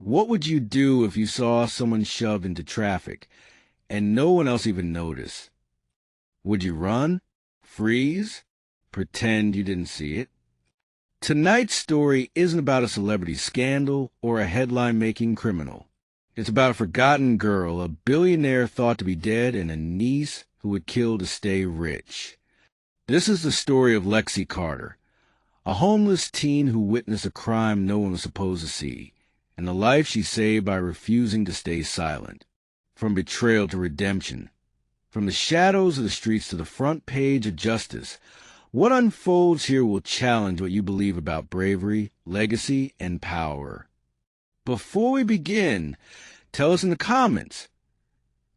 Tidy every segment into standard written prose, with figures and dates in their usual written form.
What would you do if you saw someone shoved into traffic and no one else even noticed? Would you run, freeze, pretend you didn't see it? Tonight's story isn't about a celebrity scandal or a headline-making criminal. It's about a forgotten girl, a billionaire thought to be dead, and a niece who would kill to stay rich. This is the story of Lexi Carter, a homeless teen who witnessed a crime no one was supposed to see, and the life she saved by refusing to stay silent. From betrayal to redemption, from the shadows of the streets to the front page of justice, what unfolds here will challenge what you believe about bravery, legacy, and power. Before we begin, tell us in the comments,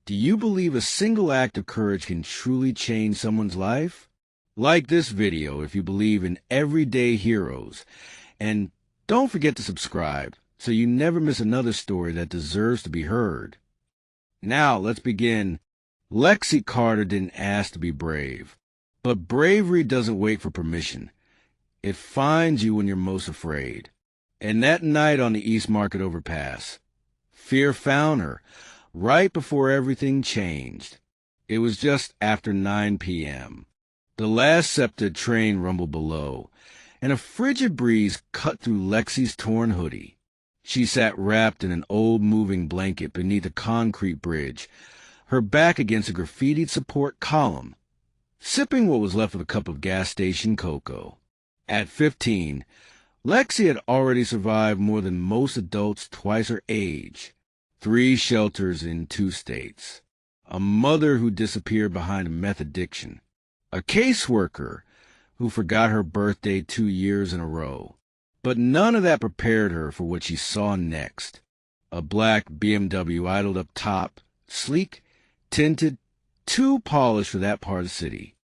do you believe a single act of courage can truly change someone's life? Like this video if you believe in everyday heroes, and don't forget to subscribe so you never miss another story that deserves to be heard. Now, let's begin. Lexi Carter didn't ask to be brave, but bravery doesn't wait for permission. It finds you when you're most afraid. And that night on the East Market overpass, fear found her right before everything changed. It was just after 9 p.m. The last SEPTA train rumbled below, and a frigid breeze cut through Lexi's torn hoodie. She sat wrapped in an old moving blanket beneath a concrete bridge, her back against a graffitied support column, sipping what was left of a cup of gas station cocoa. At 15, Lexi had already survived more than most adults twice her age, 3 shelters in 2 states, a mother who disappeared behind a meth addiction, a caseworker who forgot her birthday 2 years in a row. But none of that prepared her for what she saw next. A black BMW idled up top, sleek, tinted, too polished for that part of the city.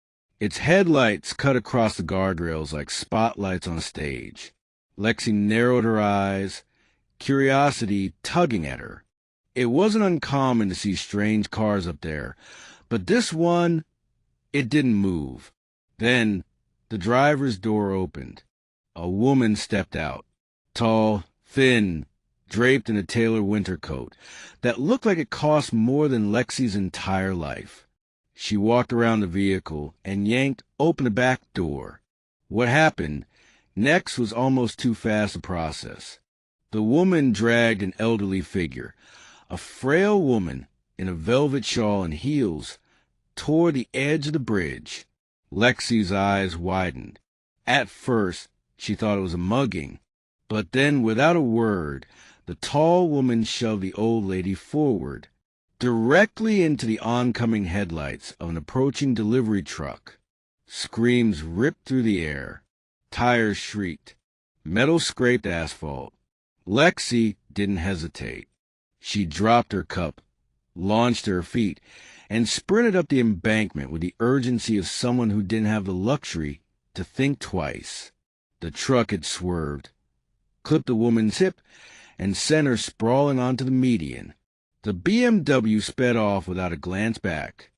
Its headlights cut across the guardrails like spotlights on a stage. Lexi narrowed her eyes, curiosity tugging at her. It wasn't uncommon to see strange cars up there, but this one, it didn't move. Then the driver's door opened. A woman stepped out, tall, thin, draped in a tailored winter coat that looked like it cost more than Lexi's entire life. She walked around the vehicle and yanked open the back door. What happened next was almost too fast to process. The woman dragged an elderly figure, a frail woman in a velvet shawl and heels, toward the edge of the bridge. Lexi's eyes widened. At first, she thought it was a mugging, but then, without a word, the tall woman shoved the old lady forward, directly into the oncoming headlights of an approaching delivery truck. Screams ripped through the air. Tires shrieked. Metal scraped asphalt. Lexi didn't hesitate. She dropped her cup, launched to her feet, and sprinted up the embankment with the urgency of someone who didn't have the luxury to think twice. The truck had swerved, clipped the woman's hip, and sent her sprawling onto the median. The BMW sped off without a glance back.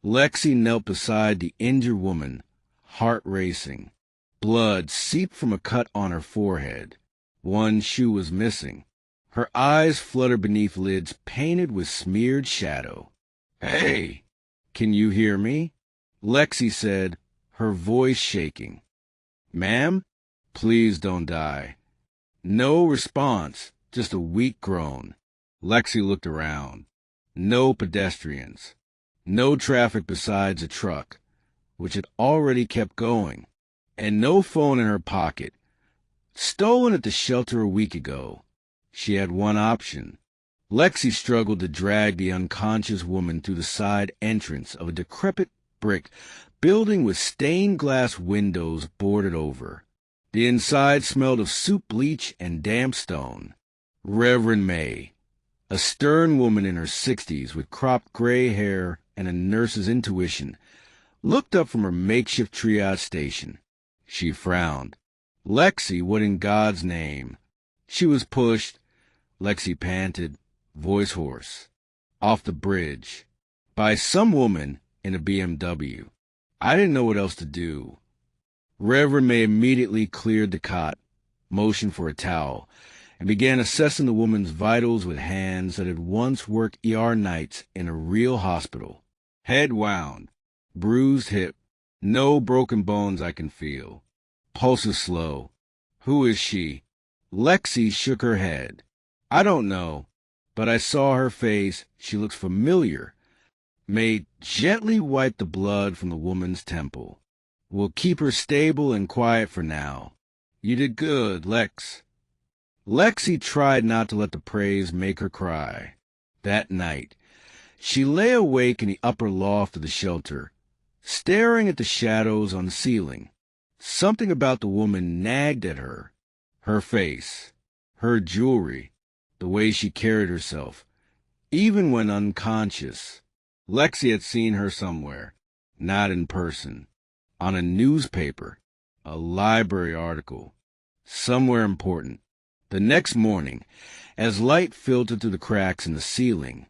Lexi knelt beside the injured woman, heart racing. Blood seeped from a cut on her forehead. One shoe was missing. Her eyes fluttered beneath lids painted with smeared shadow. "Hey, can you hear me?" Lexi said, her voice shaking. "Ma'am, please don't die." No response, just a weak groan. Lexi looked around. No pedestrians. No traffic besides a truck, which had already kept going. And no phone in her pocket. Stolen at the shelter a week ago. She had one option. Lexi struggled to drag the unconscious woman through the side entrance of a decrepit brick building with stained glass windows boarded over. The inside smelled of soup bleach and damp stone. Reverend May, a stern woman in her 60s with cropped gray hair and a nurse's intuition, looked up from her makeshift triage station. She frowned. "Lexi, what in God's name?" She was pushed, Lexi panted, voice hoarse, off the bridge, by some woman in a BMW. I didn't know what else to do. Reverend May immediately cleared the cot, motioned for a towel, and began assessing the woman's vitals with hands that had once worked ER nights in a real hospital. Head wound, bruised hip, no broken bones I can feel. Pulse is slow. Who is she? Lexi shook her head. I don't know, but I saw her face. She looks familiar. May gently wipe the blood from the woman's temple. We'll keep her stable and quiet for now. You did good, Lex. Lexi tried not to let the praise make her cry. That night, she lay awake in the upper loft of the shelter, staring at the shadows on the ceiling. Something about the woman nagged at her. Her face, her jewelry, the way she carried herself, even when unconscious. Lexi had seen her somewhere, not in person, on a newspaper, a library article, somewhere important. The next morning, as light filtered through the cracks in the ceiling,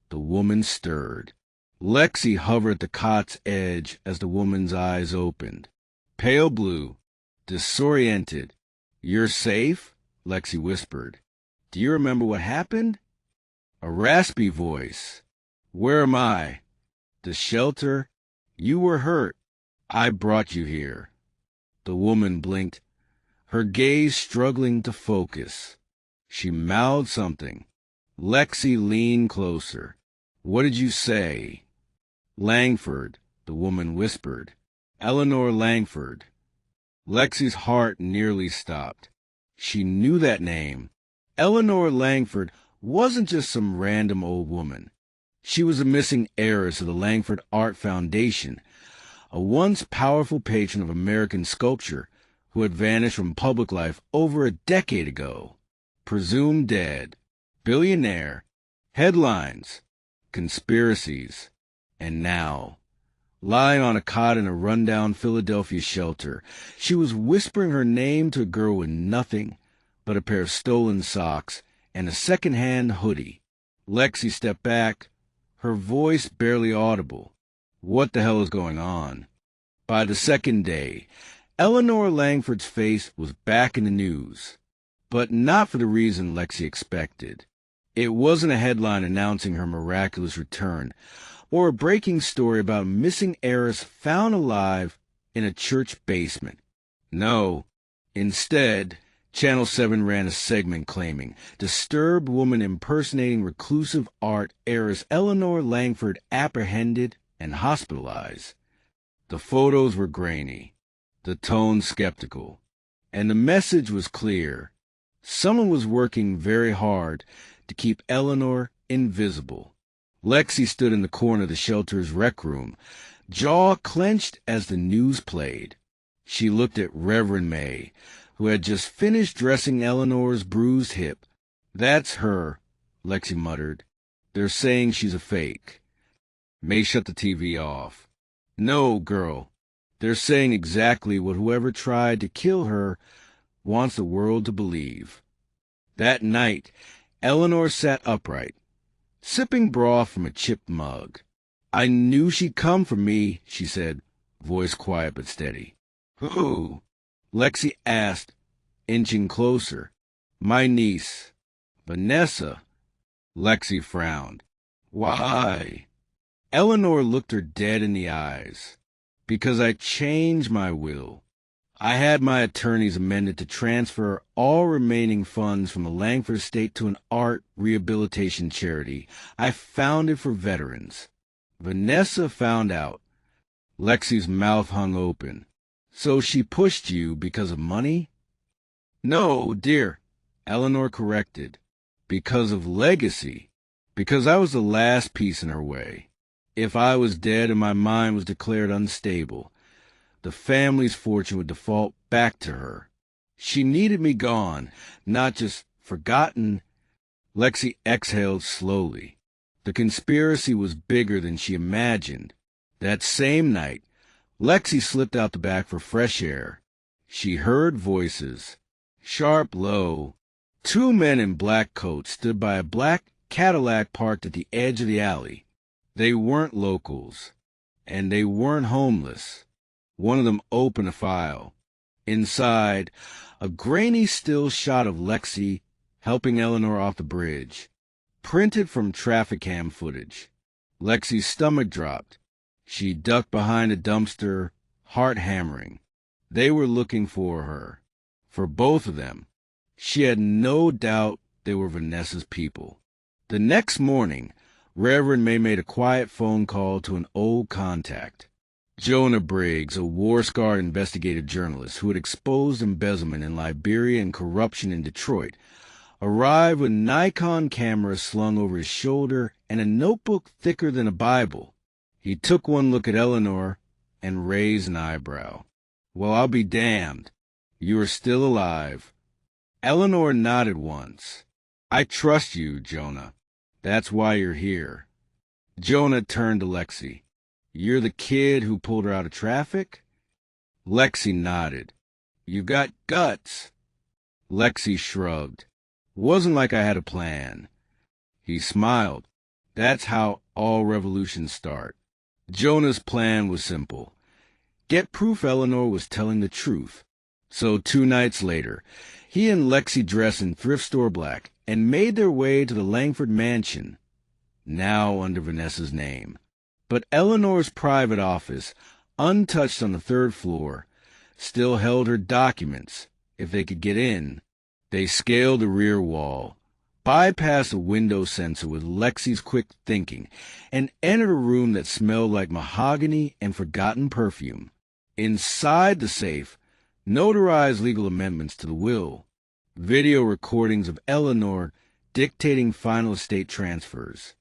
the woman stirred. Lexi hovered at the cot's edge as the woman's eyes opened. Pale blue, disoriented. You're safe? Lexi whispered. Do you remember what happened? A raspy voice. Where am I? The shelter? You were hurt. I brought you here. The woman blinked, her gaze struggling to focus. She mouthed something. Lexi leaned closer. What did you say? Langford, the woman whispered. Eleanor Langford. Lexi's heart nearly stopped. She knew that name. Eleanor Langford wasn't just some random old woman. She was a missing heiress of the Langford Art Foundation, a once powerful patron of American sculpture who had vanished from public life over a decade ago. Presumed dead, billionaire, headlines, conspiracies, and now, lying on a cot in a rundown Philadelphia shelter, she was whispering her name to a girl with nothing but a pair of stolen socks and a second-hand hoodie. Lexi stepped back, her voice barely audible. What the hell is going on? By the second day, Eleanor Langford's face was back in the news, but not for the reason Lexi expected. It wasn't a headline announcing her miraculous return, or a breaking story about a missing heiress found alive in a church basement. No, instead, Channel 7 ran a segment claiming disturbed woman impersonating reclusive art heiress Eleanor Langford apprehended and hospitalized. The photos were grainy, the tone skeptical, and the message was clear. Someone was working very hard to keep Eleanor invisible. Lexi stood in the corner of the shelter's rec room, jaw clenched as the news played. She looked at Reverend May, who had just finished dressing Eleanor's bruised hip. That's her, Lexi muttered. They're saying she's a fake. May shut the TV off. No, girl. They're saying exactly what whoever tried to kill her wants the world to believe. That night, Eleanor sat upright, sipping broth from a chipped mug. I knew she'd come for me, she said, voice quiet but steady. Who? Lexi asked, inching closer. My niece, Vanessa. Lexi frowned. Why? Eleanor looked her dead in the eyes. Because I changed my will. I had my attorneys amended to transfer all remaining funds from the Langford estate to an art rehabilitation charity I founded for veterans. Vanessa found out. Lexi's mouth hung open. So she pushed you because of money? No, dear, Eleanor corrected. Because of legacy. Because I was the last piece in her way. If I was dead and my mind was declared unstable, the family's fortune would default back to her. She needed me gone, not just forgotten. Lexi exhaled slowly. The conspiracy was bigger than she imagined. That same night, Lexi slipped out the back for fresh air. She heard voices, sharp, low. Two men in black coats stood by a black Cadillac parked at the edge of the alley. They weren't locals, and they weren't homeless. One of them opened a file. Inside, a grainy still shot of Lexi, helping Eleanor off the bridge. Printed from traffic cam footage. Lexi's stomach dropped. She ducked behind a dumpster, heart hammering. They were looking for her. For both of them. She had no doubt they were Vanessa's people. The next morning, Reverend May made a quiet phone call to an old contact. Jonah Briggs, a war-scarred investigative journalist who had exposed embezzlement in Liberia and corruption in Detroit, arrived with Nikon cameras slung over his shoulder and a notebook thicker than a Bible. He took one look at Eleanor and raised an eyebrow. "Well, I'll be damned. You are still alive." Eleanor nodded once. "I trust you, Jonah. That's why you're here." Jonah turned to Lexi. "You're the kid who pulled her out of traffic?" Lexi nodded. "You've got guts." Lexi shrugged. "Wasn't like I had a plan." He smiled. "That's how all revolutions start." Jonah's plan was simple. Get proof Eleanor was telling the truth. So 2 nights later, he and Lexi dressed in thrift store black and made their way to the Langford mansion, now under Vanessa's name. But Eleanor's private office, untouched on the 3rd floor, still held her documents, if they could get in. They scaled the rear wall, bypassed a window sensor with Lexi's quick thinking, and entered a room that smelled like mahogany and forgotten perfume. Inside the safe, notarized legal amendments to the will, video recordings of Eleanor dictating final estate transfers,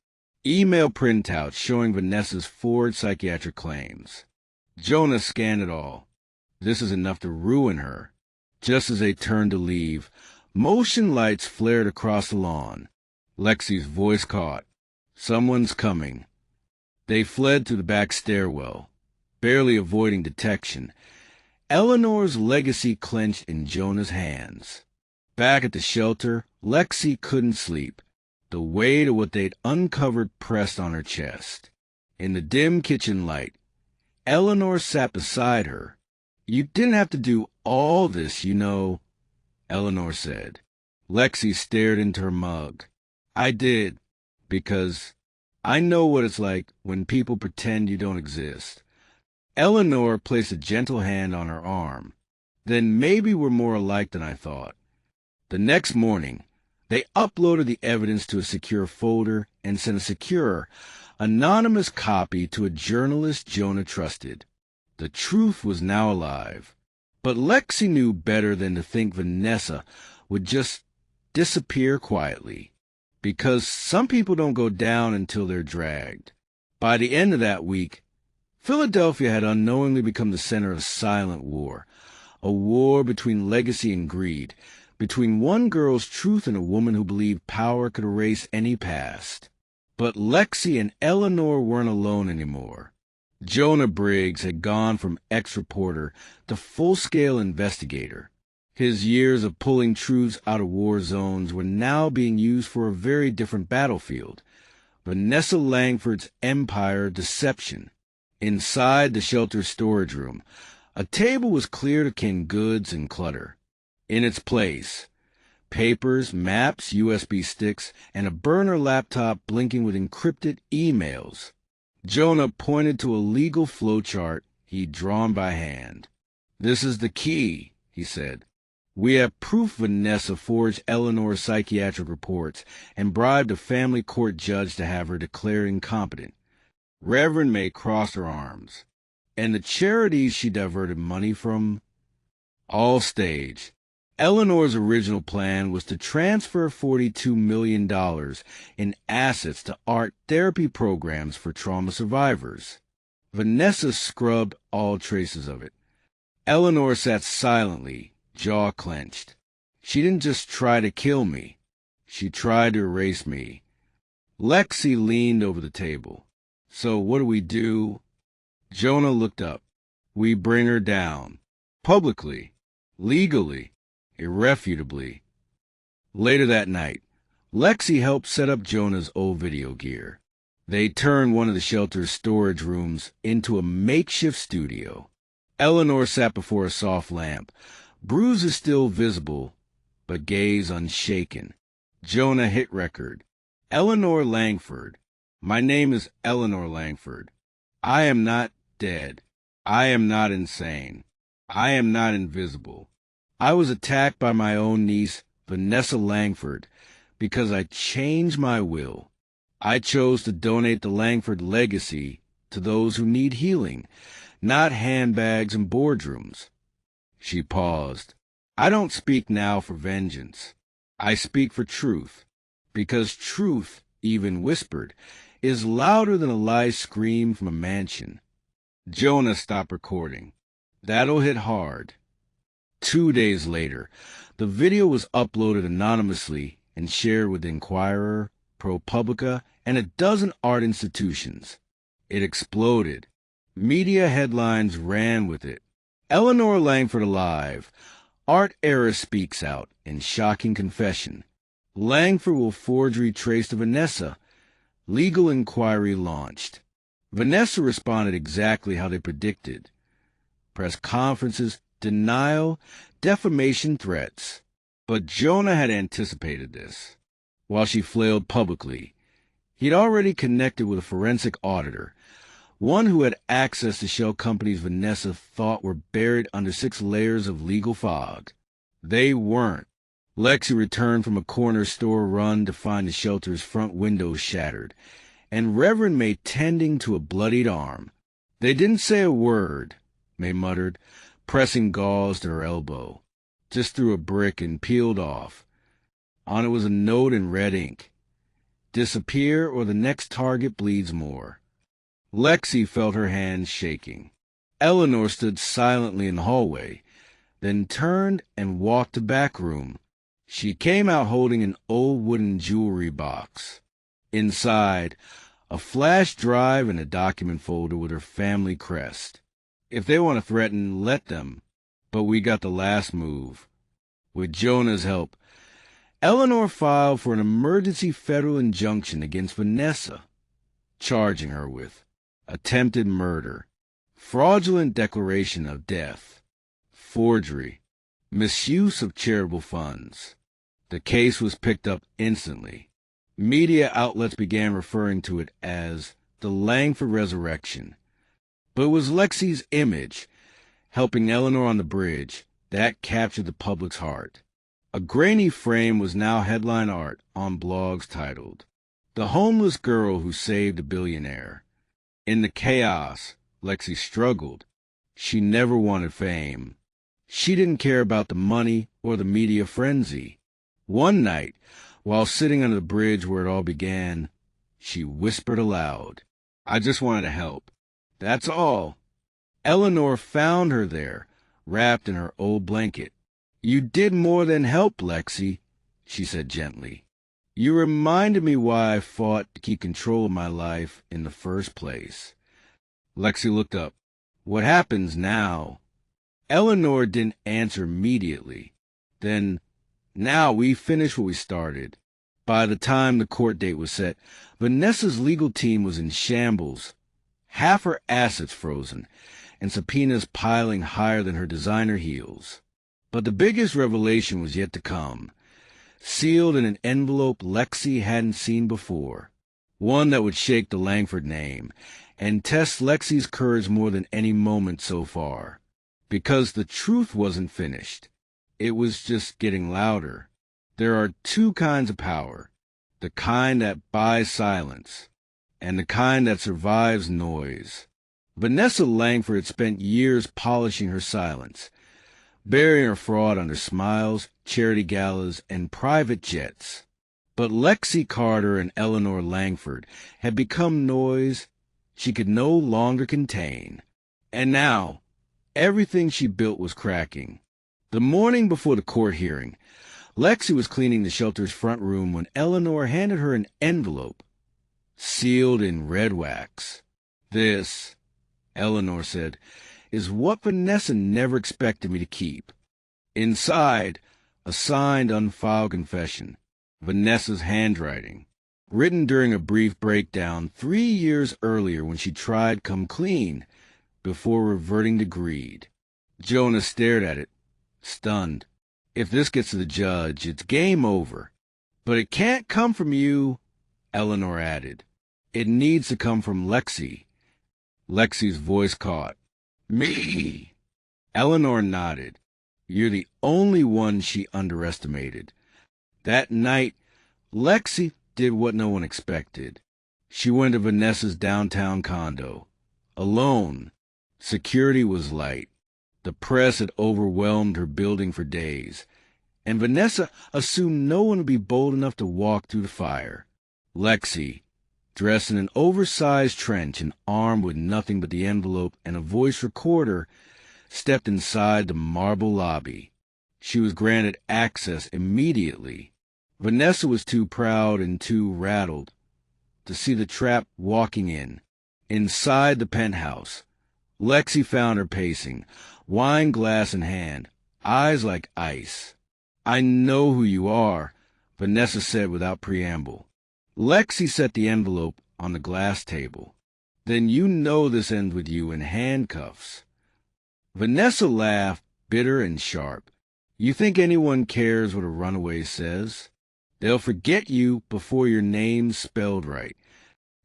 email printouts showing Vanessa's forged psychiatric claims. Jonah scanned it all. This is enough to ruin her. Just as they turned to leave, motion lights flared across the lawn. Lexi's voice caught. "Someone's coming." They fled through the back stairwell, barely avoiding detection. Eleanor's legacy clenched in Jonah's hands. Back at the shelter, Lexi couldn't sleep. The weight of what they'd uncovered pressed on her chest. In the dim kitchen light, Eleanor sat beside her. "You didn't have to do all this, you know," Eleanor said. Lexi stared into her mug. "I did, because I know what it's like when people pretend you don't exist." Eleanor placed a gentle hand on her arm. "Then maybe we're more alike than I thought." The next morning, they uploaded the evidence to a secure folder and sent a secure, anonymous copy to a journalist Jonah trusted. The truth was now alive. But Lexi knew better than to think Vanessa would just disappear quietly, because some people don't go down until they're dragged. By the end of that week, Philadelphia had unknowingly become the center of a silent war, a war between legacy and greed, between one girl's truth and a woman who believed power could erase any past. But Lexi and Eleanor weren't alone anymore. Jonah Briggs had gone from ex-reporter to full-scale investigator. His years of pulling truths out of war zones were now being used for a very different battlefield, Vanessa Langford's empire of deception. Inside the shelter's storage room, a table was cleared of canned goods and clutter. In its place, papers, maps, USB sticks, and a burner laptop blinking with encrypted emails. Jonah pointed to a legal flowchart he'd drawn by hand. "This is the key," he said. "We have proof Vanessa forged Eleanor's psychiatric reports and bribed a family court judge to have her declared incompetent." Reverend May crossed her arms. "And the charities she diverted money from?" "All staged. Eleanor's original plan was to transfer $42 million in assets to art therapy programs for trauma survivors. Vanessa scrubbed all traces of it." Eleanor sat silently, jaw clenched. "She didn't just try to kill me. She tried to erase me." Lexi leaned over the table. "So what do we do?" Jonah looked up. "We bring her down. Publicly. Legally. Irrefutably." Later that night, Lexi helped set up Jonah's old video gear. They turned one of the shelter's storage rooms into a makeshift studio. Eleanor sat before a soft lamp, bruises still visible, but gaze unshaken. Jonah hit record. Eleanor Langford. My name is Eleanor Langford. I am not dead. I am not insane. I am not invisible. I was attacked by my own niece, Vanessa Langford, because I changed my will. I chose to donate the Langford legacy to those who need healing, not handbags and boardrooms. She paused. I don't speak now for vengeance. I speak for truth, because truth, even whispered, is louder than a lie screamed from a mansion. Jonah stopped recording. That'll hit hard. 2 days later, the video was uploaded anonymously and shared with Inquirer, ProPublica, and a dozen art institutions. It exploded. Media headlines ran with it. Eleanor Langford alive. Art Heiress speaks out in shocking confession. Langford will forgery traced to Vanessa. Legal inquiry launched. Vanessa responded exactly how they predicted. Press conferences, denial, defamation threats. But Jonah had anticipated this. While she flailed publicly, he'd already connected with a forensic auditor, one who had access to shell companies Vanessa thought were buried under 6 layers of legal fog. They weren't. Lexi returned from a corner store run to find the shelter's front windows shattered, and Reverend May tending to a bloodied arm. They didn't say a word, May muttered, pressing gauze to her elbow. Just threw a brick and peeled off. On it was a note in red ink. Disappear or the next target bleeds more. Lexi felt her hands shaking. Eleanor stood silently in the hallway, then turned and walked to the back room. She came out holding an old wooden jewelry box. Inside, a flash drive and a document folder with her family crest. If they want to threaten, let them. But we got the last move. With Jonah's help, Eleanor filed for an emergency federal injunction against Vanessa, charging her with attempted murder, fraudulent declaration of death, forgery, misuse of charitable funds. The case was picked up instantly. Media outlets began referring to it as the Langford Resurrection. But it was Lexi's image, helping Eleanor on the bridge, that captured the public's heart. A grainy frame was now headline art on blogs titled, "The Homeless Girl Who Saved a Billionaire." In the chaos, Lexi struggled. She never wanted fame. She didn't care about the money or the media frenzy. One night, while sitting under the bridge where it all began, she whispered aloud, "I just wanted to help. That's all." Eleanor found her there, wrapped in her old blanket. "You did more than help, Lexi," she said gently. "You reminded me why I fought to keep control of my life in the first place." Lexi looked up. "What happens now?" Eleanor didn't answer immediately. Then, "Now we finished what we started." By the time the court date was set, Vanessa's legal team was in shambles. Half her assets frozen, and subpoenas piling higher than her designer heels. But the biggest revelation was yet to come, sealed in an envelope Lexi hadn't seen before, one that would shake the Langford name and test Lexi's courage more than any moment so far. Because the truth wasn't finished. It was just getting louder. There are 2 kinds of power, the kind that buys silence, and the kind that survives noise. Vanessa Langford had spent years polishing her silence, burying her fraud under smiles, charity galas, and private jets. But Lexi Carter and Eleanor Langford had become noise she could no longer contain. And now, everything she built was cracking. The morning before the court hearing, Lexi was cleaning the shelter's front room when Eleanor handed her an envelope, sealed in red wax. "This," Eleanor said, "is what Vanessa never expected me to keep." Inside, a signed, unfiled confession, Vanessa's handwriting, written during a brief breakdown 3 years earlier when she tried to come clean before reverting to greed. Jonah stared at it, stunned. If this gets to the judge, it's game over. But it can't come from you, Eleanor added. It needs to come from Lexi. Lexi's voice caught. Me. Eleanor nodded. You're the only one she underestimated. That night, Lexi did what no one expected. She went to Vanessa's downtown condo. Alone. Security was light. The press had overwhelmed her building for days, and Vanessa assumed no one would be bold enough to walk through the fire. Lexi, dressed in an oversized trench and armed with nothing but the envelope and a voice recorder, stepped inside the marble lobby. She was granted access immediately. Vanessa was too proud and too rattled to see the trap walking in. Inside the penthouse, Lexi found her pacing, wine glass in hand, eyes like ice. I know who you are, Vanessa said without preamble. Lexi set the envelope on the glass table. Then you know this ends with you in handcuffs. Vanessa laughed, bitter and sharp. You think anyone cares what a runaway says? They'll forget you before your name's spelled right.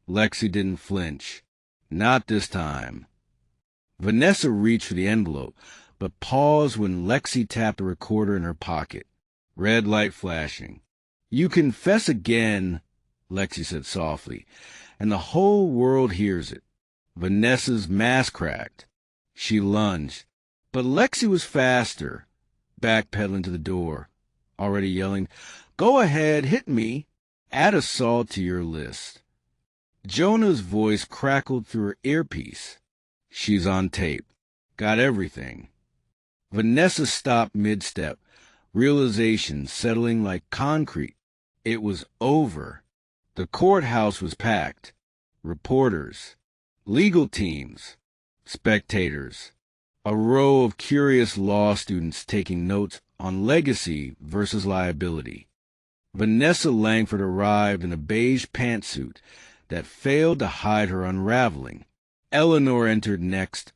Lexi didn't flinch. Not this time. Vanessa reached for the envelope, but paused when Lexi tapped the recorder in her pocket. Red light flashing. You confess again, Lexi said softly, and the whole world hears it. Vanessa's mask cracked. She lunged, but Lexi was faster, backpedaling to the door, already yelling, Go ahead, hit me. Add assault to your list. Jonah's voice crackled through her earpiece. She's on tape. Got everything. Vanessa stopped mid-step, realization settling like concrete. It was over. The courthouse was packed. Reporters, legal teams, spectators, a row of curious law students taking notes on legacy versus liability. Vanessa Langford arrived in a beige pantsuit that failed to hide her unraveling. Eleanor entered next,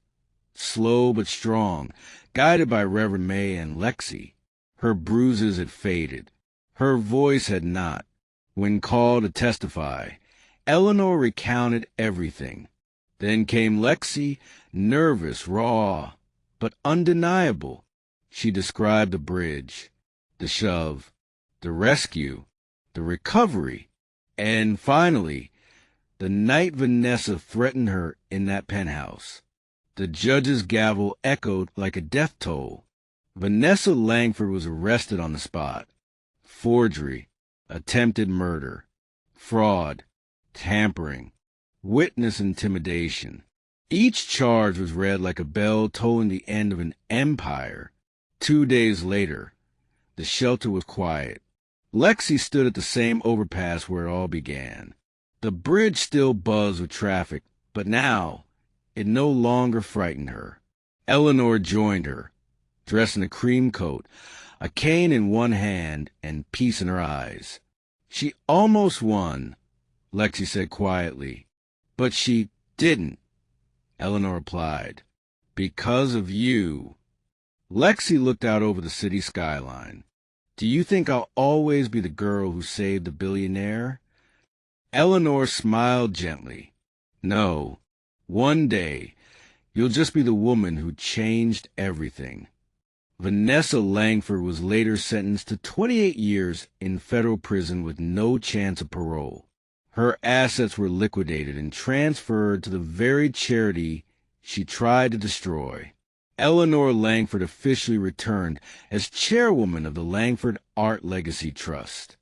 slow but strong, guided by Reverend May and Lexi. Her bruises had faded. Her voice had not. When called to testify, Eleanor recounted everything. Then came Lexi, nervous, raw, but undeniable. She described the bridge, the shove, the rescue, the recovery, and finally, the night Vanessa threatened her in that penthouse. The judge's gavel echoed like a death toll. Vanessa Langford was arrested on the spot. Forgery, attempted murder, fraud, tampering, witness intimidation. Each charge was read like a bell tolling the end of an empire. 2 days later, the shelter was quiet. Lexi stood at the same overpass where it all began. The bridge still buzzed with traffic, but now it no longer frightened her. Eleanor joined her, dressed in a cream coat, a cane in one hand and peace in her eyes. She almost won, Lexi said quietly. But she didn't, Eleanor replied. Because of you. Lexi looked out over the city skyline. Do you think I'll always be the girl who saved the billionaire? Eleanor smiled gently. No, one day you'll just be the woman who changed everything. Vanessa Langford was later sentenced to 28 years in federal prison with no chance of parole. Her assets were liquidated and transferred to the very charity she tried to destroy. Eleanor Langford officially returned as chairwoman of the Langford Art Legacy Trust.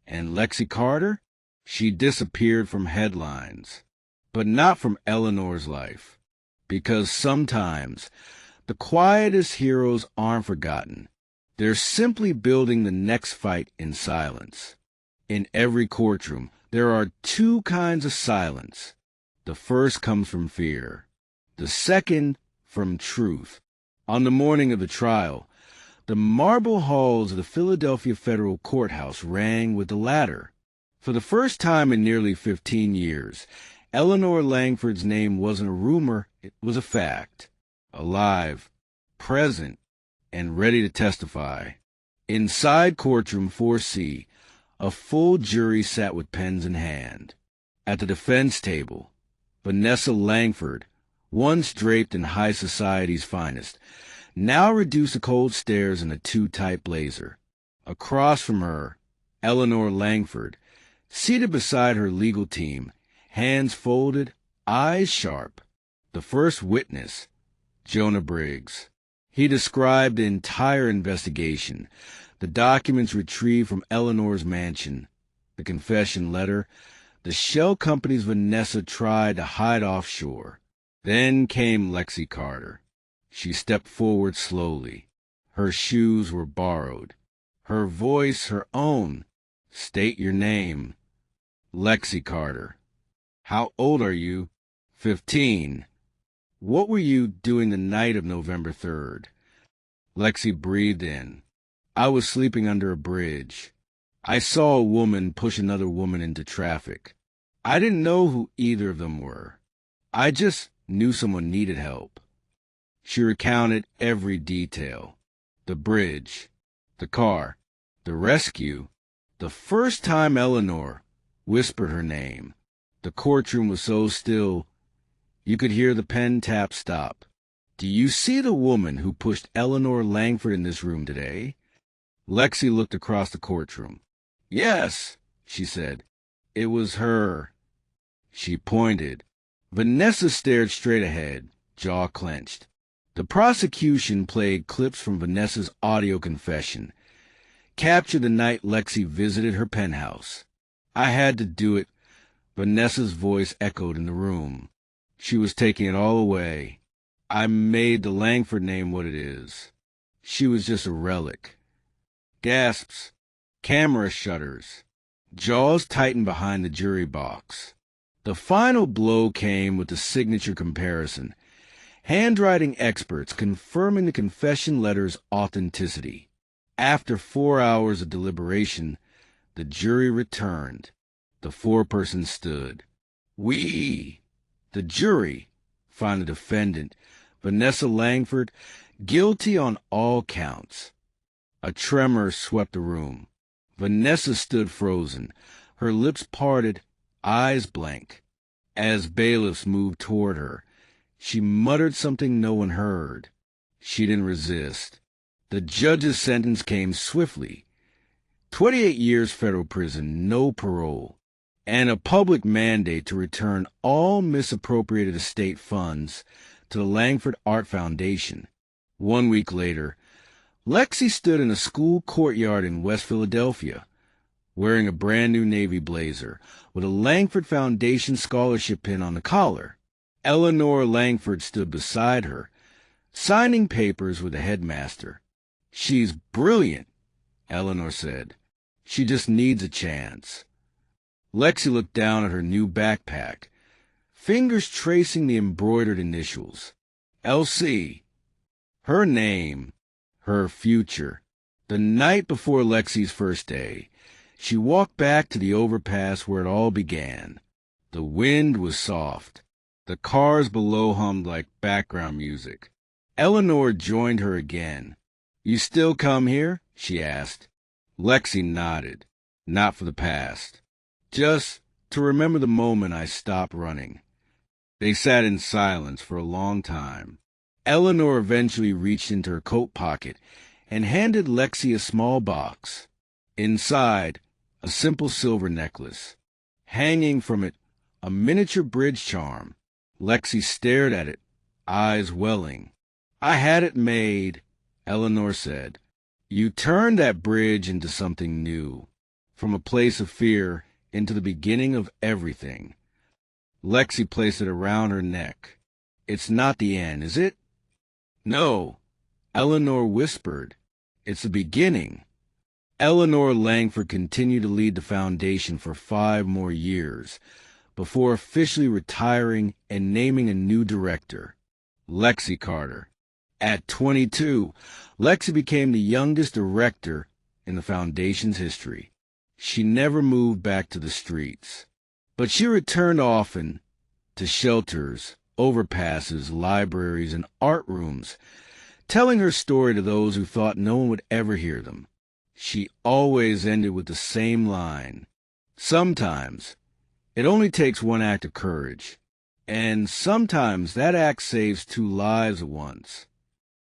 And Lexi Carter? She disappeared from headlines, but not from Eleanor's life, because sometimes the quietest heroes aren't forgotten. They're simply building the next fight in silence. In every courtroom, there are two kinds of silence. The first comes from fear. The second, from truth. On the morning of the trial, the marble halls of the Philadelphia Federal Courthouse rang with the latter. For the first time in nearly 15 years, Eleanor Langford's name wasn't a rumor, it was a fact. Alive, present, and ready to testify. Inside courtroom 4C, A full jury sat with pens in hand. At the defense table, Vanessa Langford, once draped in high society's finest, now reduced to cold stares in a too-tight blazer. Across from her, Eleanor Langford, seated beside her legal team, hands folded, eyes sharp. The first witness, Jonah Briggs. He described the entire investigation, the documents retrieved from Eleanor's mansion, the confession letter, the shell companies Vanessa tried to hide offshore. Then came Lexi Carter. She stepped forward slowly. Her shoes were borrowed. Her voice her own. State your name. Lexi Carter. How old are you? 15. What were you doing the night of November 3rd? Lexi breathed in. I was sleeping under a bridge. I saw a woman push another woman into traffic. I didn't know who either of them were. I just knew someone needed help. She recounted every detail. The bridge, the car, the rescue, the first time Eleanor whispered her name. The courtroom was so still, you could hear the pen tap stop. Do you see the woman who pushed Eleanor Langford in this room today? Lexi looked across the courtroom. Yes, she said. It was her. She pointed. Vanessa stared straight ahead, jaw clenched. The prosecution played clips from Vanessa's audio confession, captured the night Lexi visited her penthouse. I had to do it. Vanessa's voice echoed in the room. She was taking it all away. I made the Langford name what it is. She was just a relic. Gasps. Camera shudders. Jaws tightened behind the jury box. The final blow came with the signature comparison. Handwriting experts confirming the confession letter's authenticity. After 4 hours of deliberation, the jury returned. The foreperson stood. We, the jury, found the defendant, Vanessa Langford, guilty on all counts. A tremor swept the room. Vanessa stood frozen, her lips parted, eyes blank. As bailiffs moved toward her, she muttered something no one heard. She didn't resist. The judge's sentence came swiftly. 28 years federal prison, no parole, and a public mandate to return all misappropriated estate funds to the Langford Art Foundation. 1 week later, Lexi stood in a school courtyard in West Philadelphia, wearing a brand-new navy blazer with a Langford Foundation scholarship pin on the collar. Eleanor Langford stood beside her, signing papers with the headmaster. She's brilliant, Eleanor said. She just needs a chance. Lexi looked down at her new backpack, fingers tracing the embroidered initials. LC. Her name. Her future. The night before Lexi's first day, she walked back to the overpass where it all began. The wind was soft. The cars below hummed like background music. Eleanor joined her again. You still come here? She asked. Lexi nodded. Not for the past. Just to remember the moment I stopped running. They sat in silence for a long time. Eleanor eventually reached into her coat pocket and handed Lexi a small box. Inside, a simple silver necklace. Hanging from it, a miniature bridge charm. Lexi stared at it, eyes welling. I had it made, Eleanor said. You turned that bridge into something new, from a place of fear into the beginning of everything. Lexi placed it around her neck. It's not the end, is it? No, Eleanor whispered. It's the beginning. Eleanor Langford continued to lead the foundation for 5 more years before officially retiring and naming a new director, Lexi Carter. At 22, Lexi became the youngest director in the foundation's history. She never moved back to the streets, but she returned often to shelters, overpasses, libraries, and art rooms, telling her story to those who thought no one would ever hear them. She always ended with the same line. Sometimes it only takes one act of courage, and sometimes that act saves two lives at once.